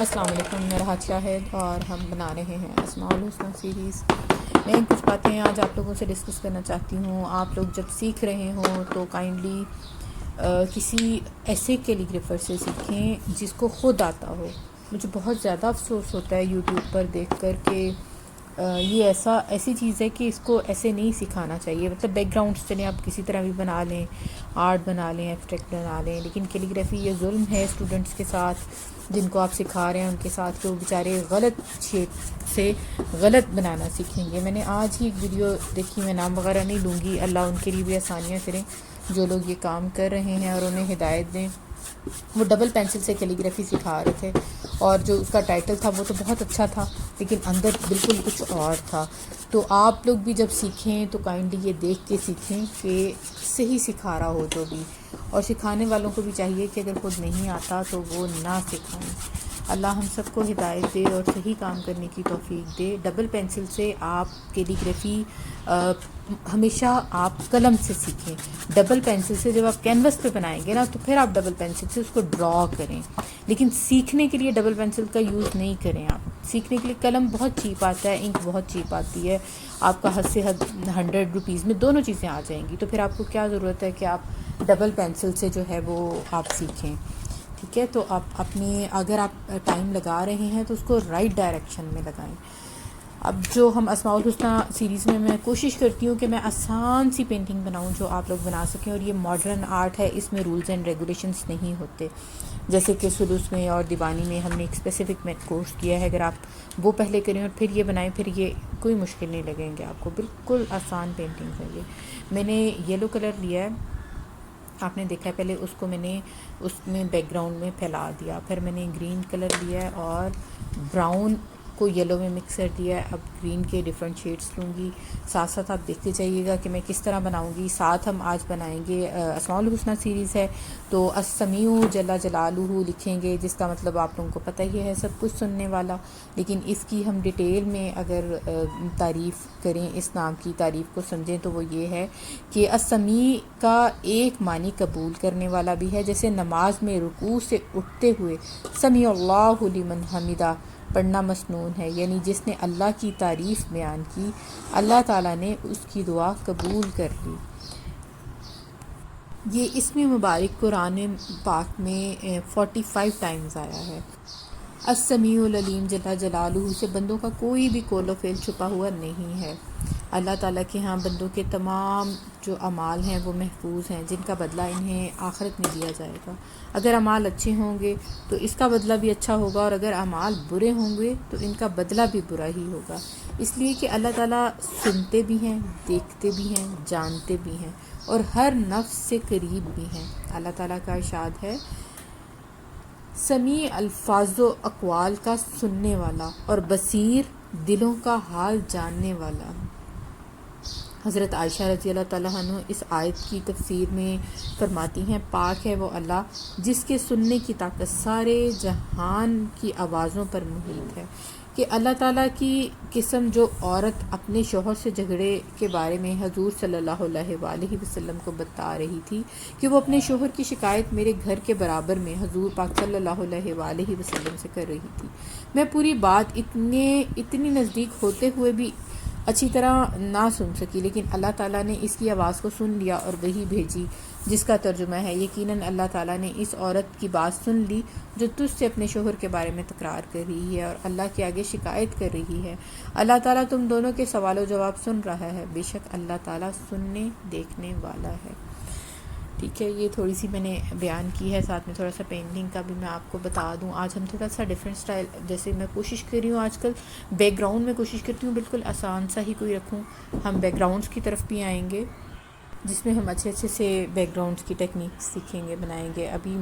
السلام علیکم، میں راحت شاہد اور ہم بنا رہے ہیں اسماء الحسنی سیریز میں کچھ باتیں آج آپ لوگوں سے ڈسکس کرنا چاہتی ہوں. آپ لوگ جب سیکھ رہے ہوں تو کائنڈلی کسی ایسے کیلیگرافر سے سیکھیں جس کو خود آتا ہو. مجھے بہت زیادہ افسوس ہوتا ہے یوٹیوب پر دیکھ کر کہ یہ ایسی چیز ہے کہ اس کو ایسے نہیں سکھانا چاہیے. مطلب بیک گراؤنڈس چلیں آپ کسی طرح بھی بنا لیں، آرٹ بنا لیں، ایبسٹریکٹ بنا لیں، لیکن کیلیگرافی یہ ظلم ہے اسٹوڈنٹس کے ساتھ جن کو آپ سکھا رہے ہیں ان کے ساتھ کہ وہ بیچارے غلط شیپ سے غلط بنانا سیکھیں گے. میں نے آج ہی ایک ویڈیو دیکھی، میں نام وغیرہ نہیں لوں گی، اللہ ان کے لیے بھی آسانیاں کریں جو لوگ یہ کام کر رہے ہیں اور انہیں ہدایت دیں. وہ ڈبل پینسل سے کیلیگرافی سکھا رہے تھے اور جو اس کا ٹائٹل تھا وہ تو بہت اچھا تھا لیکن اندر بالکل کچھ اور تھا. تو آپ لوگ بھی جب سیکھیں تو کائنڈلی یہ دیکھ کے سیکھیں کہ صحیح سکھا رہا ہو جو بھی، اور سکھانے والوں کو بھی چاہیے کہ اگر خود نہیں آتا تو وہ نہ سکھائیں. اللہ ہم سب کو ہدایت دے اور صحیح کام کرنے کی توفیق دے. ڈبل پینسل سے آپ کیلیگرافی ہمیشہ آپ قلم سے سیکھیں. ڈبل پینسل سے جب آپ کینوس پہ بنائیں گے نا تو پھر آپ ڈبل پینسل سے اس کو ڈرا کریں، لیکن سیکھنے کے لیے ڈبل پینسل کا یوز نہیں کریں. آپ سیکھنے کے لیے قلم بہت چیپ آتا ہے، انک بہت چیپ آتی ہے، آپ کا حد سے حد 100 روپیز میں دونوں چیزیں آ جائیں گی. تو پھر آپ کو کیا ضرورت ہے کہ آپ ڈبل پینسل سے جو ہے وہ آپ سیکھیں. ٹھیک ہے، تو آپ اگر آپ ٹائم لگا رہے ہیں تو اس کو رائٹ ڈائریکشن میں لگائیں. اب جو ہم اسماء الحسنی سیریز میں کوشش کرتی ہوں کہ میں آسان سی پینٹنگ بناؤں جو آپ لوگ بنا سکیں، اور یہ ماڈرن آرٹ ہے، اس میں رولز اینڈ ریگولیشنز نہیں ہوتے. جیسے کہ سلوس میں اور دیوانی میں ہم نے ایک اسپیسیفک میں کورس کیا ہے، اگر آپ وہ پہلے کریں اور پھر یہ بنائیں پھر یہ کوئی مشکل نہیں لگیں گے آپ کو، بالکل آسان پینٹنگ ہے یہ. میں نے یلو کلر لیا ہے، آپ نے دیکھا ہے، پہلے اس کو میں نے اس میں بیک گراؤنڈ میں پھیلا دیا، پھر میں نے گرین کلر لیا ہے اور براؤن کو یلو میں مکس کر دیا ہے. اب گرین کے ڈفرینٹ شیڈز لوں گی، ساتھ ساتھ آپ دیکھتے جائیے گا کہ میں کس طرح بناؤں گی. ساتھ ہم آج بنائیں گے اسماء الحسنی سیریز ہے تو السمیع جل جلالہ لکھیں گے، جس کا مطلب آپ لوگوں کو پتہ ہی ہے، سب کچھ سننے والا. لیکن اس کی ہم ڈیٹیل میں اگر تعریف کریں، اس نام کی تعریف کو سمجھیں تو وہ یہ ہے کہ السمیع کا ایک معنی قبول کرنے والا بھی ہے. جیسے نماز میں رکوع سے اٹھتے ہوئے سمیع اللہ لمن حمدہ پڑھنا مسنون ہے، یعنی جس نے اللہ کی تعریف بیان کی اللہ تعالیٰ نے اس کی دعا قبول کر لی. یہ اسم مبارک قرآن پاک میں 45 ٹائمز آیا ہے. السمیع العلیم جل جلالہ سے بندوں کا کوئی بھی قول و فعل چھپا ہوا نہیں ہے. اللہ تعالیٰ کے ہاں بندوں کے تمام جو اعمال ہیں وہ محفوظ ہیں، جن کا بدلہ انہیں آخرت میں دیا جائے گا. اگر اعمال اچھے ہوں گے تو اس کا بدلہ بھی اچھا ہوگا، اور اگر اعمال برے ہوں گے تو ان کا بدلہ بھی برا ہی ہوگا. اس لیے کہ اللہ تعالیٰ سنتے بھی ہیں، دیکھتے بھی ہیں، جانتے بھی ہیں، اور ہر نفس سے قریب بھی ہیں. اللہ تعالیٰ کا ارشاد ہے سمیع الفاظ و اقوال کا سننے والا اور بصیر دلوں کا حال جاننے والا. حضرت عائشہ رضی اللہ تعالیٰ عنہ اس آیت کی تفسیر میں فرماتی ہیں، پاک ہے وہ اللہ جس کے سننے کی طاقت سارے جہان کی آوازوں پر محیط ہے. کہ اللہ تعالیٰ کی قسم جو عورت اپنے شوہر سے جھگڑے کے بارے میں حضور صلی اللہ علیہ وآلہ وسلم کو بتا رہی تھی کہ وہ اپنے شوہر کی شکایت میرے گھر کے برابر میں حضور پاک صلی اللہ علیہ وآلہ وسلم سے کر رہی تھی. میں پوری بات اتنی نزدیک ہوتے ہوئے بھی اچھی طرح نہ سن سکی، لیکن اللہ تعالیٰ نے اس کی آواز کو سن لیا اور وہی بھیجی، جس کا ترجمہ ہے یقیناً اللہ تعالیٰ نے اس عورت کی بات سن لی جو تجھ سے اپنے شوہر کے بارے میں تکرار کر رہی ہے اور اللہ کے آگے شکایت کر رہی ہے. اللہ تعالیٰ تم دونوں کے سوال و جواب سن رہا ہے، بے شک اللہ تعالیٰ سننے دیکھنے والا ہے. ٹھیک ہے، یہ تھوڑی سی میں نے بیان کی ہے، ساتھ میں تھوڑا سا پینٹنگ کا بھی میں آپ کو بتا دوں. آج ہم تھوڑا سا ڈیفرنٹ سٹائل، جیسے میں کوشش کر رہی ہوں آج کل بیک گراؤنڈ میں کوشش کرتی ہوں بالکل آسان سا ہی کوئی رکھوں. ہم بیک گراؤنڈس کی طرف بھی آئیں گے جس میں ہم اچھے سے بیک گراؤنڈس کی ٹیکنیک سیکھیں گے، بنائیں گے. ابھی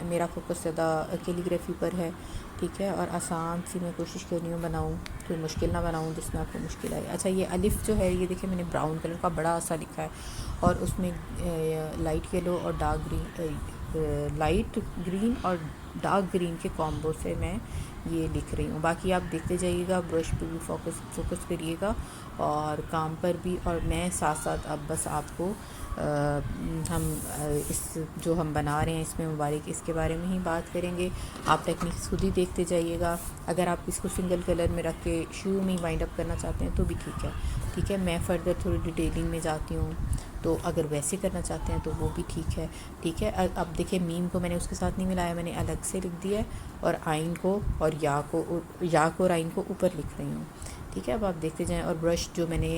میرا فوکس زیادہ کیلیگرافی پر ہے، ٹھیک ہے، اور آسان سی میں کوشش کر رہی ہوں بناؤں، کوئی مشکل نہ بناؤں جس میں آپ کو مشکل آئے. اچھا، یہ الف جو ہے یہ دیکھیں میں نے براؤن کلر کا بڑا سا لکھا ہے اور اس میں لائٹ یلو اور لائٹ گرین اور ڈارک گرین کے کامبو سے میں یہ لکھ رہی ہوں. باقی آپ دیکھتے جائیے گا، برش پہ بھی فوکس کریے گا اور کام پر بھی، اور میں ساتھ ساتھ اب بس آپ کو ہم اس جو ہم بنا رہے ہیں اس میں مبارک اس کے بارے میں ہی بات کریں گے. آپ ٹیکنیکس خود ہی دیکھتے جائیے گا. اگر آپ اس کو سنگل کلر میں رکھ کے شروع میں ہی وائنڈ اپ کرنا چاہتے ہیں تو بھی ٹھیک ہے. میں فردر تھوڑی ڈیٹیلنگ میں جاتی ہوں, تو اگر ویسے کرنا چاہتے ہیں تو وہ بھی ٹھیک ہے. اب دیکھیں میم کو میں نے اس کے ساتھ نہیں ملایا, میں نے الگ سے لکھ دیا ہے, اور آئین کو اور یا کو اور آئین کو اوپر لکھ رہی ہوں. ٹھیک ہے, اب آپ دیکھتے جائیں. اور برش جو میں نے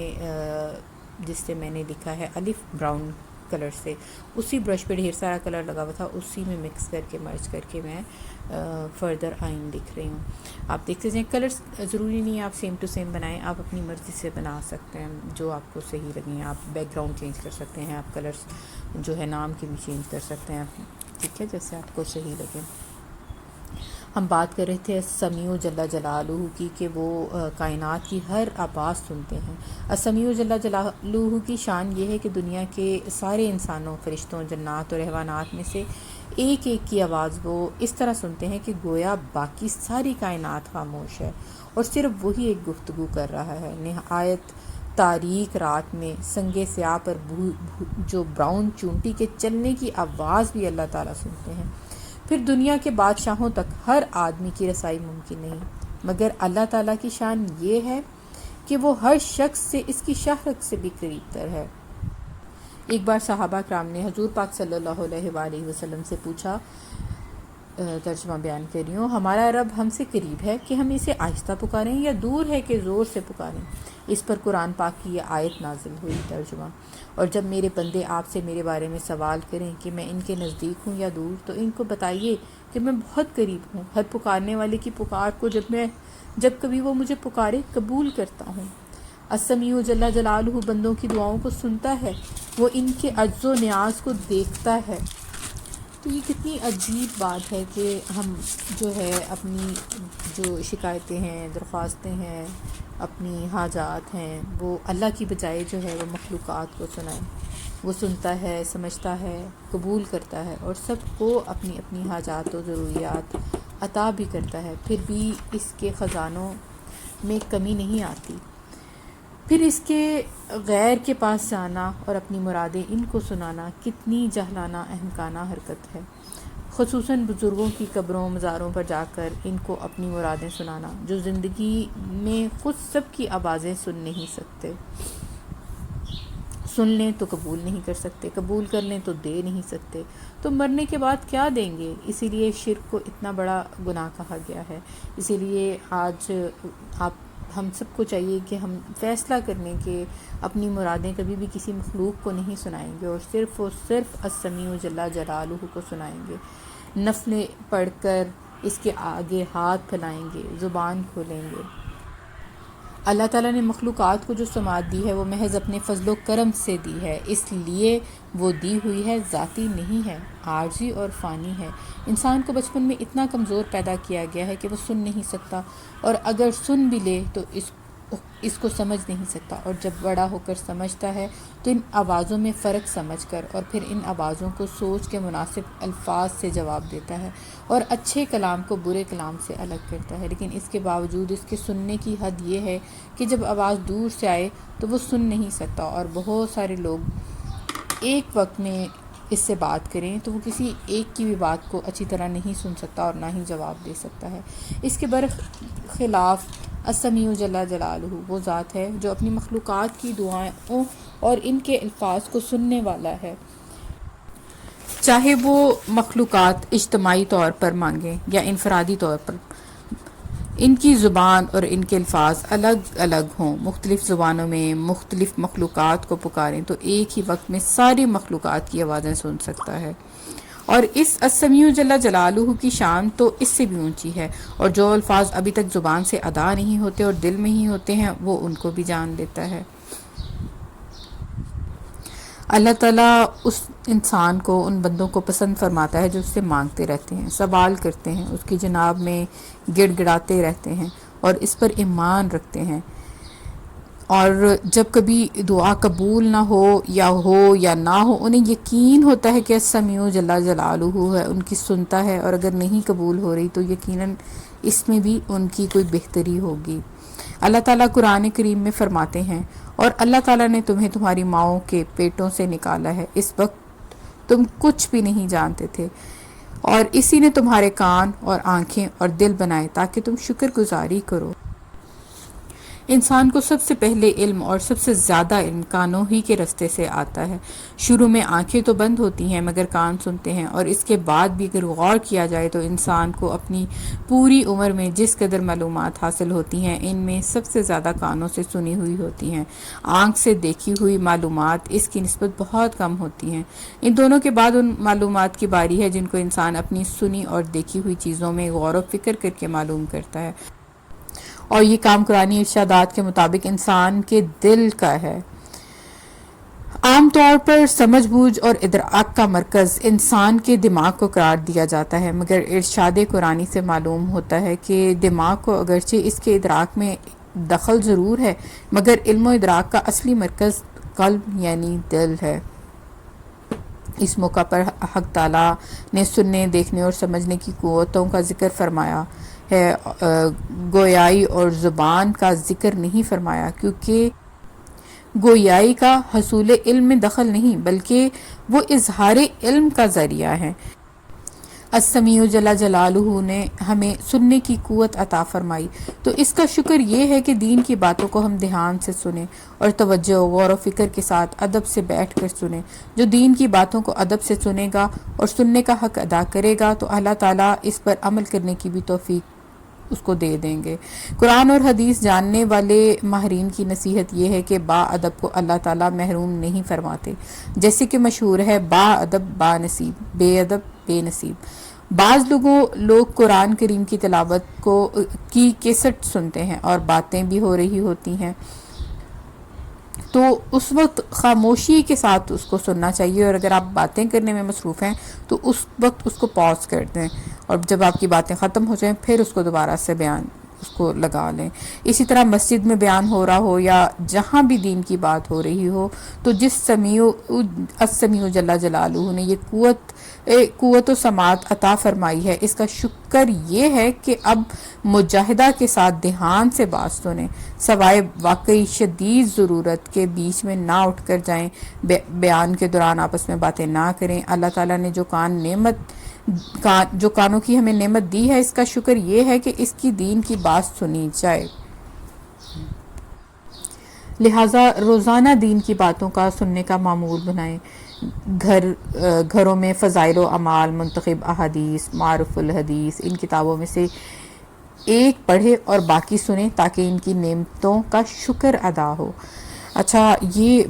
جس سے میں نے لکھا ہے الف براؤن کلر سے, اسی برش پہ ڈھیر سارا کلر لگا ہوا تھا, اسی میں مکس کر کے مرچ کر کے میں فردر آئین لکھ رہی ہوں. آپ دیکھتے جائیں. کلرز ضروری نہیں ہے آپ سیم ٹو سیم بنائیں, آپ اپنی مرضی سے بنا سکتے ہیں جو آپ کو صحیح لگیں. آپ بیک گراؤنڈ چینج کر سکتے ہیں, آپ کلرز جو ہے نام کے بھی چینج کر سکتے ہیں. ٹھیک ہے, جیسے آپ کو صحیح لگے. ہم بات کر رہے تھے السمیع جل جلالہ کی, کہ وہ کائنات کی ہر آواز سنتے ہیں. السمیع جل جلالہ کی شان یہ ہے کہ دنیا کے سارے انسانوں, فرشتوں, جنات اور حیوانات میں سے ایک ایک کی آواز وہ اس طرح سنتے ہیں کہ گویا باقی ساری کائنات خاموش ہے اور صرف وہی ایک گفتگو کر رہا ہے. نہایت تاریک رات میں سنگ سیاہ پر جو براؤن چونٹی کے چلنے کی آواز بھی اللہ تعالیٰ سنتے ہیں. پھر دنیا کے بادشاہوں تک ہر آدمی کی رسائی ممکن نہیں, مگر اللہ تعالیٰ کی شان یہ ہے کہ وہ ہر شخص سے اس کی شہرت سے بھی قریب تر ہے. ایک بار صحابہ کرام نے حضور پاک صلی اللہ علیہ وآلہ وسلم سے پوچھا, ترجمہ بیان کر رہی ہوں, ہمارا رب ہم سے قریب ہے کہ ہم اسے آہستہ پکاریں یا دور ہے کہ زور سے پکاریں؟ اس پر قرآن پاک کی یہ آیت نازل ہوئی. ترجمہ: اور جب میرے بندے آپ سے میرے بارے میں سوال کریں کہ میں ان کے نزدیک ہوں یا دور, تو ان کو بتائیے کہ میں بہت قریب ہوں. ہر پکارنے والے کی پکار کو جب کبھی وہ مجھے پکارے قبول کرتا ہوں. السمیع جل جلالہ بندوں کی دعاؤں کو سنتا ہے, وہ ان کے عجز و نیاز کو دیکھتا ہے. تو یہ کتنی عجیب بات ہے کہ ہم جو ہے اپنی جو شکایتیں ہیں, درخواستیں ہیں, اپنی حاجات ہیں, وہ اللہ کی بجائے جو ہے وہ مخلوقات کو سنائیں. وہ سنتا ہے, سمجھتا ہے, قبول کرتا ہے, اور سب کو اپنی اپنی حاجات و ضروریات عطا بھی کرتا ہے. پھر بھی اس کے خزانوں میں کمی نہیں آتی. پھر اس کے غیر کے پاس جانا اور اپنی مرادیں ان کو سنانا کتنی جاہلانہ احمقانہ حرکت ہے. خصوصاً بزرگوں کی قبروں مزاروں پر جا کر ان کو اپنی مرادیں سنانا, جو زندگی میں خود سب کی آوازیں سن نہیں سکتے. سن لیں تو قبول نہیں کر سکتے, قبول کر لیں تو دے نہیں سکتے, تو مرنے کے بعد کیا دیں گے؟ اسی لیے شرک کو اتنا بڑا گناہ کہا گیا ہے. اسی لیے آج ہم سب کو چاہیے کہ ہم فیصلہ کر لیں کہ اپنی مرادیں کبھی بھی کسی مخلوق کو نہیں سنائیں گے, اور صرف السمیع جل جلالہ کو سنائیں گے. نفلیں پڑھ کر اس کے آگے ہاتھ پھیلائیں گے, زبان کھولیں گے. اللہ تعالیٰ نے مخلوقات کو جو سماعت دی ہے وہ محض اپنے فضل و کرم سے دی ہے, اس لیے وہ دی ہوئی ہے ذاتی نہیں ہے, عارضی اور فانی ہے. انسان کو بچپن میں اتنا کمزور پیدا کیا گیا ہے کہ وہ سن نہیں سکتا, اور اگر سن بھی لے تو اس کو سمجھ نہیں سکتا, اور جب بڑا ہو کر سمجھتا ہے تو ان آوازوں میں فرق سمجھ کر اور پھر ان آوازوں کو سوچ کے مناسب الفاظ سے جواب دیتا ہے, اور اچھے کلام کو برے کلام سے الگ کرتا ہے. لیکن اس کے باوجود اس کے سننے کی حد یہ ہے کہ جب آواز دور سے آئے تو وہ سن نہیں سکتا, اور بہت سارے لوگ ایک وقت میں اس سے بات کریں تو وہ کسی ایک کی بھی بات کو اچھی طرح نہیں سن سکتا اور نہ ہی جواب دے سکتا ہے. اس کے برخلاف السمیع جل جلالہ وہ ذات ہے جو اپنی مخلوقات کی دعاؤں اور ان کے الفاظ کو سننے والا ہے, چاہے وہ مخلوقات اجتماعی طور پر مانگیں یا انفرادی طور پر. ان کی زبان اور ان کے الفاظ الگ الگ ہوں, مختلف زبانوں میں مختلف مخلوقات کو پکاریں تو ایک ہی وقت میں ساری مخلوقات کی آوازیں سن سکتا ہے. اور اس السمیع جل جلالہ کی شان تو اس سے بھی اونچی ہے, اور جو الفاظ ابھی تک زبان سے ادا نہیں ہوتے اور دل میں ہی ہوتے ہیں وہ ان کو بھی جان لیتا ہے. اللہ تعالیٰ اس انسان کو, ان بندوں کو پسند فرماتا ہے جو اس سے مانگتے رہتے ہیں, سوال کرتے ہیں, اس کی جناب میں گڑ گڑاتے رہتے ہیں اور اس پر ایمان رکھتے ہیں. اور جب کبھی دعا قبول نہ ہو یا نہ ہو, انہیں یقین ہوتا ہے کہ السمیع جل جلالہ ہے, ان کی سنتا ہے, اور اگر نہیں قبول ہو رہی تو یقیناً اس میں بھی ان کی کوئی بہتری ہوگی. اللہ تعالیٰ قرآن کریم میں فرماتے ہیں, اور اللہ تعالیٰ نے تمہیں تمہاری ماؤں کے پیٹوں سے نکالا ہے، اس وقت تم کچھ بھی نہیں جانتے تھے، اور اسی نے تمہارے کان اور آنکھیں اور دل بنائے تاکہ تم شکر گزاری کرو۔ انسان کو سب سے پہلے علم اور سب سے زیادہ علم کانوں ہی کے رستے سے آتا ہے۔ شروع میں آنکھیں تو بند ہوتی ہیں مگر کان سنتے ہیں، اور اس کے بعد بھی اگر غور کیا جائے تو انسان کو اپنی پوری عمر میں جس قدر معلومات حاصل ہوتی ہیں ان میں سب سے زیادہ کانوں سے سنی ہوئی ہوتی ہیں۔ آنکھ سے دیکھی ہوئی معلومات اس کی نسبت بہت کم ہوتی ہیں۔ ان دونوں کے بعد ان معلومات کی باری ہے جن کو انسان اپنی سنی اور دیکھی ہوئی چیزوں میں غور و فکر کر کے معلوم کرتا ہے، اور یہ کام قرآنی ارشادات کے مطابق انسان کے دل کا ہے۔ عام طور پر سمجھ بوجھ اور ادراک کا مرکز انسان کے دماغ کو قرار دیا جاتا ہے، مگر ارشاد قرآنی سے معلوم ہوتا ہے کہ دماغ کو اگرچہ اس کے ادراک میں دخل ضرور ہے، مگر علم و ادراک کا اصلی مرکز قلب یعنی دل ہے۔ اس موقع پر حق تعالیٰ نے سننے، دیکھنے اور سمجھنے کی قوتوں کا ذکر فرمایا ہے، گویائی اور زبان کا ذکر نہیں فرمایا، کیونکہ گویائی کا حصول علم میں دخل نہیں بلکہ وہ اظہار علم کا ذریعہ ہے۔ السمیع جل جلالہ نے ہمیں سننے کی قوت عطا فرمائی، تو اس کا شکر یہ ہے کہ دین کی باتوں کو ہم دھیان سے سنیں اور توجہ، غور و فکر کے ساتھ ادب سے بیٹھ کر سنیں۔ جو دین کی باتوں کو ادب سے سنے گا اور سننے کا حق ادا کرے گا تو اللہ تعالیٰ اس پر عمل کرنے کی بھی توفیق اس کو دے دیں گے۔ قرآن اور حدیث جاننے والے ماہرین کی نصیحت یہ ہے کہ با ادب کو اللہ تعالیٰ محروم نہیں فرماتے، جیسے کہ مشہور ہے با ادب با نصیب، بے ادب بے نصیب۔ بعض لوگ قرآن کریم کی تلاوت کی کیسٹ سنتے ہیں اور باتیں بھی ہو رہی ہوتی ہیں، تو اس وقت خاموشی کے ساتھ اس کو سننا چاہیے، اور اگر آپ باتیں کرنے میں مصروف ہیں تو اس وقت اس کو پاز کر دیں، اور جب آپ کی باتیں ختم ہو جائیں پھر اس کو دوبارہ سے اس کو لگا لیں۔ اسی طرح مسجد میں بیان ہو رہا ہو یا جہاں بھی دین کی بات ہو رہی ہو، تو جس السمیع جل جلالہ نے یہ قوت و سماعت عطا فرمائی ہے، اس کا شکر یہ ہے کہ اب مجاہدہ کے ساتھ دھیان سے بات سنیں، سوائے واقعی شدید ضرورت کے بیچ میں نہ اٹھ کر جائیں، بیان کے دوران آپس میں باتیں نہ کریں۔ اللہ تعالیٰ نے جو کانوں کی ہمیں نعمت دی ہے، اس کا شکر یہ ہے کہ اس کی دین کی بات سنی جائے، لہٰذا روزانہ دین کی باتوں کا سننے کا معمول بنائیں۔ گھروں میں فضائل و اعمال، منتخب احادیث، معارف الحدیث، ان کتابوں میں سے ایک پڑھے اور باقی سنیں تاکہ ان کی نعمتوں کا شکر ادا ہو۔ اچھا، یہ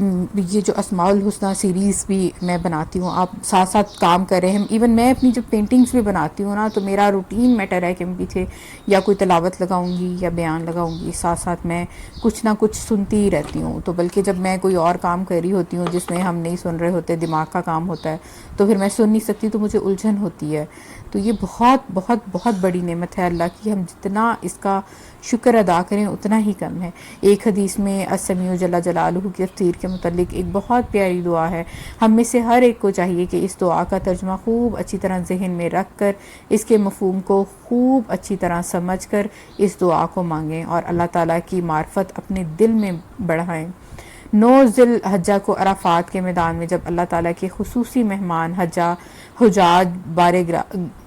جو اسماء الحسنہ سیریز بھی میں بناتی ہوں، آپ ساتھ ساتھ کام کر رہے ہیں، ایون میں اپنی جو پینٹنگز بھی بناتی ہوں نا، تو میرا روٹین میٹر ہے کہ میں پیچھے یا کوئی تلاوت لگاؤں گی یا بیان لگاؤں گی، ساتھ ساتھ میں کچھ نہ کچھ سنتی ہی رہتی ہوں۔ تو بلکہ جب میں کوئی اور کام کر رہی ہوتی ہوں جس میں ہم نہیں سن رہے ہوتے، دماغ کا کام ہوتا ہے، تو پھر میں سن نہیں سکتی، تو مجھے الجھن ہوتی ہے۔ تو یہ بہت بہت بہت بڑی نعمت ہے اللہ کی، ہم جتنا اس کا شکر ادا کریں اتنا ہی کم ہے۔ ایک حدیث میں السمیع جل جلالہ کی تفسیر کے متعلق ایک بہت پیاری دعا ہے، ہم میں سے ہر ایک کو چاہیے کہ اس دعا کا ترجمہ خوب اچھی طرح ذہن میں رکھ کر، اس کے مفہوم کو خوب اچھی طرح سمجھ کر اس دعا کو مانگیں اور اللہ تعالیٰ کی معرفت اپنے دل میں بڑھائیں۔ 9 ذی الحجہ کو عرفات کے میدان میں جب اللہ تعالیٰ کے خصوصی مہمان حجاج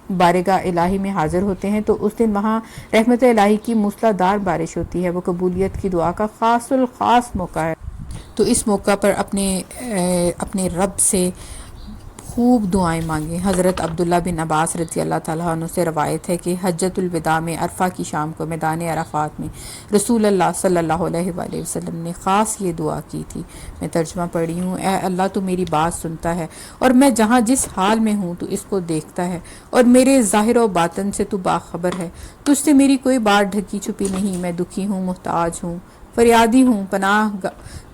بارگاہ الہی میں حاضر ہوتے ہیں، تو اس دن وہاں رحمت الہی کی موسلا دھار بارش ہوتی ہے۔ وہ قبولیت کی دعا کا خاص الخاص موقع ہے، تو اس موقع پر اپنے رب سے خوب دعائیں مانگیں۔ حضرت عبداللہ بن عباس رضی اللہ تعالیٰ عنہ سے روایت ہے کہ حجۃ الوداع میں عرفہ کی شام کو میدان عرفات میں رسول اللہ صلی اللہ علیہ وآلہ وسلم نے خاص یہ دعا کی تھی، میں ترجمہ پڑھی ہوں۔ اے اللہ، تو میری بات سنتا ہے اور میں جہاں جس حال میں ہوں تو اس کو دیکھتا ہے، اور میرے ظاہر و باطن سے تو باخبر ہے، تجھ سے میری کوئی بات ڈھکی چھپی نہیں، میں دکھی ہوں، محتاج ہوں، فریادی ہوں، پناہ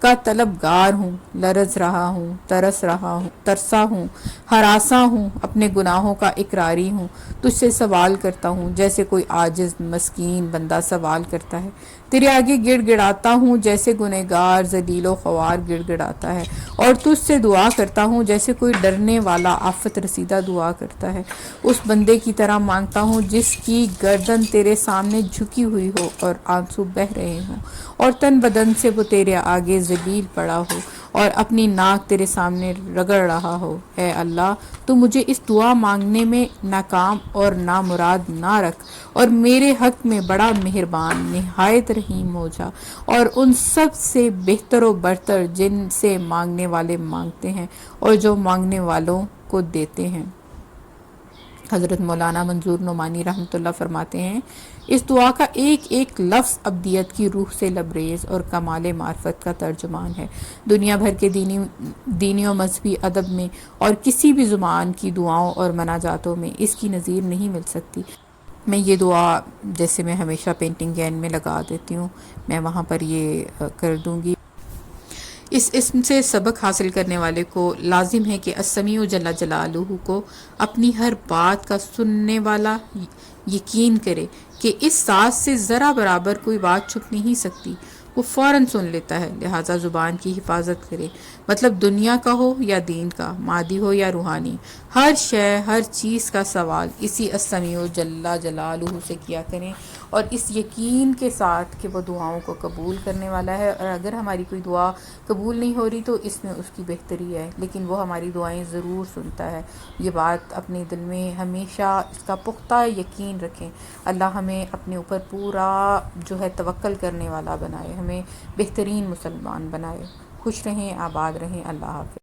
کا طلبگار ہوں، لرز رہا ہوں، ترسا ہوں، ہراساں ہوں، اپنے گناہوں کا اقراری ہوں، تجھ سے سوال کرتا ہوں جیسے کوئی عاجز مسکین بندہ سوال کرتا ہے، تیرے آگے گڑ گڑاتا ہوں جیسے گنہگار ذلیل و خوار گڑ گڑاتا ہے، اور تجھ سے دعا کرتا ہوں جیسے کوئی ڈرنے والا آفت رسیدہ دعا کرتا ہے، اس بندے کی طرح مانگتا ہوں جس کی گردن تیرے سامنے جھکی ہوئی ہو اور آنسو بہہ رہے ہوں، اور تن بدن سے وہ تیرے آگے ذلیل پڑا ہو اور اپنی ناک تیرے سامنے رگڑ رہا ہو۔ اے اللہ تو مجھے اس دعا مانگنے میں ناکام اور نامراد نہ رکھ، اور میرے حق میں بڑا مہربان نہایت رحیم ہو جا، اور ان سب سے بہتر و برتر جن سے مانگنے والے مانگتے ہیں اور جو مانگنے والوں کو دیتے ہیں۔ حضرت مولانا منظور نعمانی رحمۃ اللہ فرماتے ہیں، اس دعا کا ایک ایک لفظ ابدیت کی روح سے لبریز اور کمال معرفت کا ترجمان ہے۔ دنیا بھر کے دینی و مذہبی ادب میں اور کسی بھی زبان کی دعاؤں اور مناجاتوں میں اس کی نظیر نہیں مل سکتی۔ میں یہ دعا جیسے میں ہمیشہ پینٹنگ کے اینڈ میں لگا دیتی ہوں، میں وہاں پر یہ کر دوں گی۔ اس اسم سے سبق حاصل کرنے والے کو لازم ہے کہ السمیع جل جلالہ کو اپنی ہر بات کا سننے والا یقین کرے کہ اس ساز سے ذرا برابر کوئی بات چھپ نہیں سکتی، وہ فوراً سن لیتا ہے، لہٰذا زبان کی حفاظت کرے، مطلب دنیا کا ہو یا دین کا، مادی ہو یا روحانی، ہر شے ہر چیز کا سوال اسی السمیع جل جلالہ سے کیا کریں، اور اس یقین کے ساتھ کہ وہ دعاؤں کو قبول کرنے والا ہے، اور اگر ہماری کوئی دعا قبول نہیں ہو رہی تو اس میں اس کی بہتری ہے، لیکن وہ ہماری دعائیں ضرور سنتا ہے۔ یہ بات اپنے دل میں ہمیشہ اس کا پختہ یقین رکھیں۔ اللہ ہمیں اپنے اوپر پورا جو ہے توکل کرنے والا بنائے، ہمیں بہترین مسلمان بنائے۔ خوش رہیں، آباد رہیں، اللہ حافظ۔